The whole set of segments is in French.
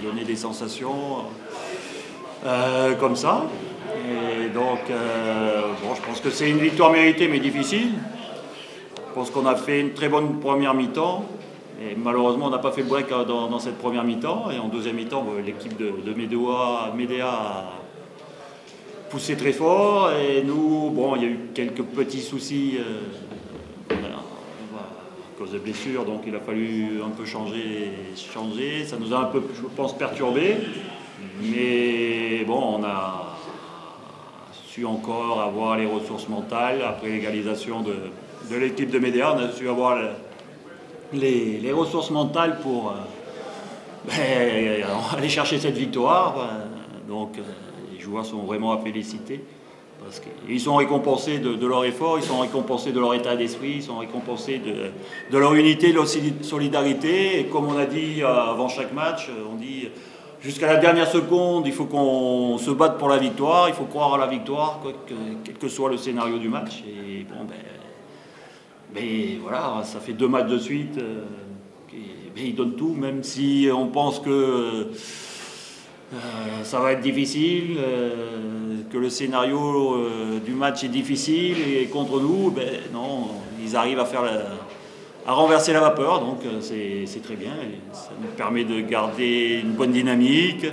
donner des sensations comme ça. Et donc, bon, je pense que c'est une victoire méritée mais difficile. Je pense qu'on a fait une très bonne première mi-temps. Et malheureusement, on n'a pas fait le break dans cette première mi-temps. Et en deuxième mi-temps, l'équipe de Médéa a poussé très fort. Et nous, bon, il y a eu quelques petits soucis à cause de blessures. Donc il a fallu un peu changer. Ça nous a un peu, je pense, perturbé. Mais bon, on a su encore avoir les ressources mentales. Après l'égalisation de l'équipe de Médéa, on a su avoir les ressources mentales pour aller chercher cette victoire. Donc les joueurs sont vraiment à féliciter parce qu'ils sont récompensés de leur effort, ils sont récompensés de leur état d'esprit, ils sont récompensés de leur unité, de leur solidarité. Et comme on a dit avant chaque match, on dit jusqu'à la dernière seconde, il faut qu'on se batte pour la victoire, il faut croire à la victoire, quel que soit le scénario du match. Et bon, mais voilà, ça fait 2 matchs de suite. Ils donnent tout, même si on pense que ça va être difficile, que le scénario du match est difficile et contre nous, non, ils arrivent à renverser la vapeur, donc c'est très bien. Et ça nous permet de garder une bonne dynamique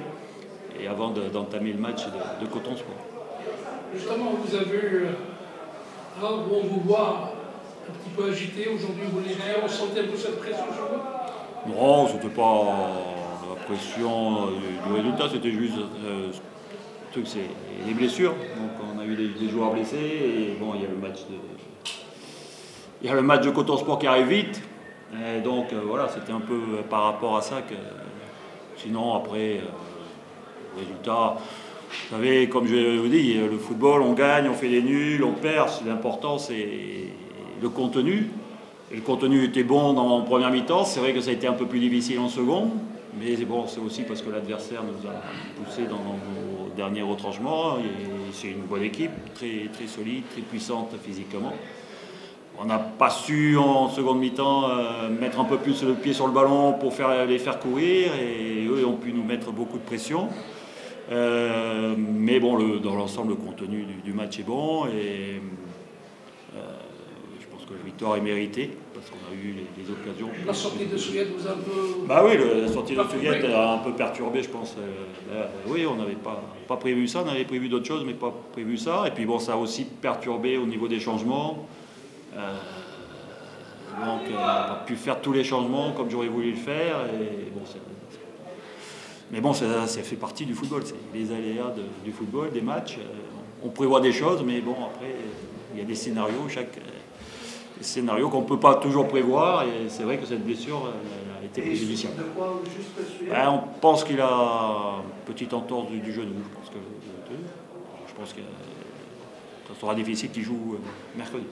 et avant d'entamer le match de Coton Sport. Justement, vous avez on vous voit un petit peu agité aujourd'hui, vous les on sentait un peu cette pression sur vous? Non, c'était pas la pression du résultat, c'était juste c'est les blessures. Donc on a eu des joueurs blessés et bon, il y a le match de Coton Sport qui arrive vite. Et donc voilà, c'était un peu par rapport à ça que sinon après le résultat. Vous savez, comme je vous dis, le football, on gagne, on fait des nuls, on perd. L'important, c'est le contenu. Et le contenu était bon en première mi-temps. C'est vrai que ça a été un peu plus difficile en seconde. Mais bon, c'est aussi parce que l'adversaire nous a poussé dans nos derniers retranchements. C'est une bonne équipe, très, très solide, très puissante physiquement. On n'a pas su en seconde mi-temps mettre un peu plus le pied sur le ballon pour les faire courir. Et eux ont pu nous mettre beaucoup de pression. Mais bon, dans l'ensemble, le contenu du match est bon et je pense que la victoire est méritée parce qu'on a eu les occasions. La sortie de Souillet vous a un peu... Bah oui, la sortie de Souillet a un peu perturbé, je pense. Oui, on n'avait pas prévu ça, on avait prévu d'autres choses, mais pas prévu ça. Et puis bon, ça a aussi perturbé au niveau des changements. Donc on n'a pas pu faire tous les changements comme j'aurais voulu le faire. Et bon, mais bon, ça fait partie du football, c'est les aléas du football, des matchs. On prévoit des choses, mais bon, après, il y a des scénarios, des scénarios qu'on ne peut pas toujours prévoir, et c'est vrai que cette blessure a été préjudiciable. De quoi juste On pense qu'il a une petite entorse du genou, je pense que ça sera difficile qu'il joue mercredi.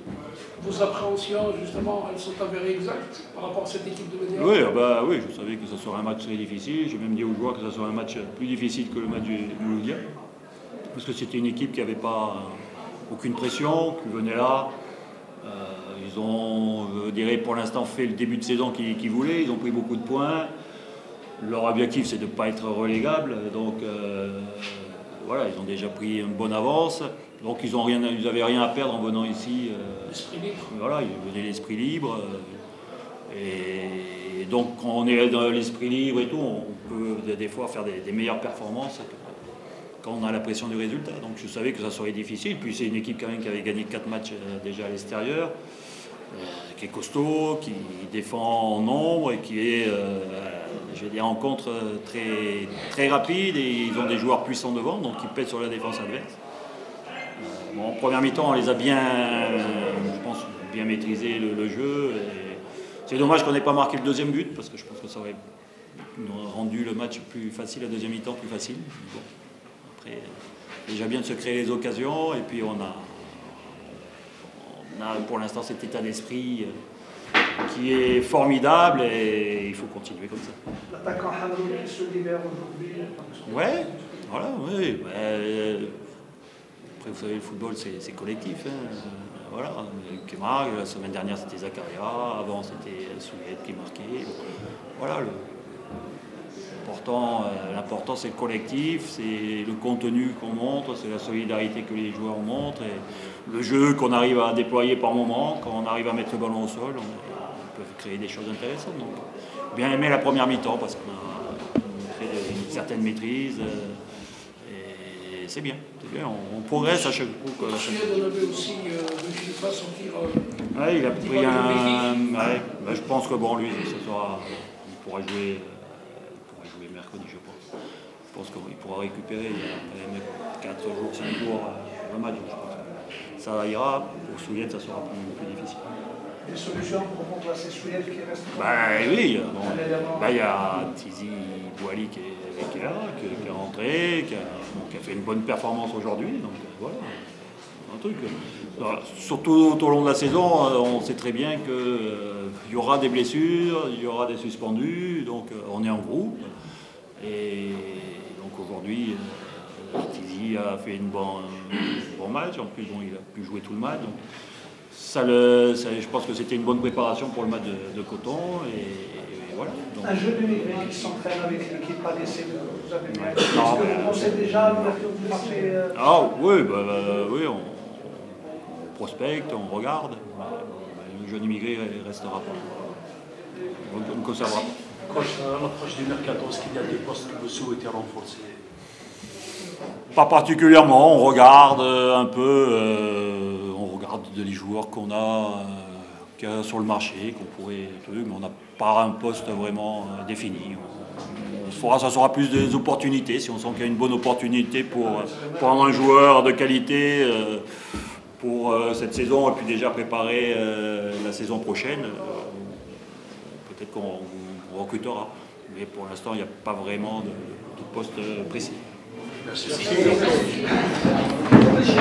Vos appréhensions, justement, elles sont avérées exactes par rapport à cette équipe de Médéa? Oui, je savais que ça serait un match très difficile. J'ai même dit aux joueurs que ça serait un match plus difficile que le match du Mouloudia. Parce que c'était une équipe qui n'avait pas aucune pression, qui venait là. Ils ont, je dirais, pour l'instant fait le début de saison qu'ils voulaient. Ils ont pris beaucoup de points. Leur objectif, c'est de ne pas être relégable. Donc, voilà, ils ont déjà pris une bonne avance. Donc ils n'avaient rien à perdre en venant ici. L'esprit libre. Voilà, ils venaient l'esprit libre. Et donc quand on est dans l'esprit libre et tout, on peut des fois faire des meilleures performances quand on a la pression du résultat. Donc je savais que ça serait difficile. Puis c'est une équipe quand même qui avait gagné 4 matchs déjà à l'extérieur, qui est costaud, qui défend en nombre et qui est, j'ai des rencontres très, très rapides et ils ont des joueurs puissants devant, donc ils pètent sur la défense adverse. Bon, en première mi-temps, on les a bien, je pense, bien maîtrisé le jeu. C'est dommage qu'on n'ait pas marqué le deuxième but, parce que je pense que ça aurait rendu le match plus facile, la deuxième mi-temps plus facile. Bon, après, déjà bien de se créer les occasions, et puis on a pour l'instant cet état d'esprit qui est formidable, et il faut continuer comme ça. L'attaquant Hamrouni se libère aujourd'hui. Ouais, voilà, oui. Après, vous savez, le football, c'est collectif. Voilà, Kemar, la semaine dernière, c'était Zakaria. Avant, c'était Souillet qui marquait. Voilà, je L'important, c'est le collectif, c'est le contenu qu'on montre, c'est la solidarité que les joueurs montrent et le jeu qu'on arrive à déployer par moment. Quand on arrive à mettre le ballon au sol, on peut créer des choses intéressantes. Donc, bien aimé la première mi-temps parce qu'on a montré une certaine maîtrise. Et c'est bien, on progresse à chaque coup. On avait aussi le Gilles sortir. Ouais, il a pris un. Ouais, bah, je pense que bon, lui, il pourra jouer mercredi, je pense. Je pense qu'il pourra récupérer. Il y a 4 jours, 5 jours le match. Je pense. Ça ira. Pour Soulier, ça sera plus difficile. Des solutions pour remplacer Soulier qui reste. Oui, bon, il y a Tizi Bouali qui est là, qui est rentré, qui a fait une bonne performance aujourd'hui. Donc voilà. Un truc. Surtout tout au long de la saison, on sait très bien qu'il y aura des blessures, il y aura des suspendus, donc on est en groupe. Et donc aujourd'hui, Tizi a fait un bon match, en plus il a pu jouer tout le match. Donc, je pense que c'était une bonne préparation pour le match de Coton. Et voilà. Donc, un jeu de migré qui s'entraîne avec l'équipe pas d'essai, vous avez bien. Est-ce que vous pensez déjà l'ouverture du marché oui, on prospecte, on regarde. Le jeune immigré ne restera pas. On ne conservera pas. Coach, à l'approche du mercato, est-ce qu'il y a des postes que vous souhaitez renforcer? Pas particulièrement, on regarde un peu, on regarde les joueurs qu'on a sur le marché, qu'on pourrait, mais on n'a pas un poste vraiment défini. Ça sera plus des opportunités, si on sent qu'il y a une bonne opportunité pour prendre un joueur de qualité pour cette saison et puis déjà préparer la saison prochaine. Peut-être qu'on recrutera, mais pour l'instant il n'y a pas vraiment de poste précis. Merci. Merci.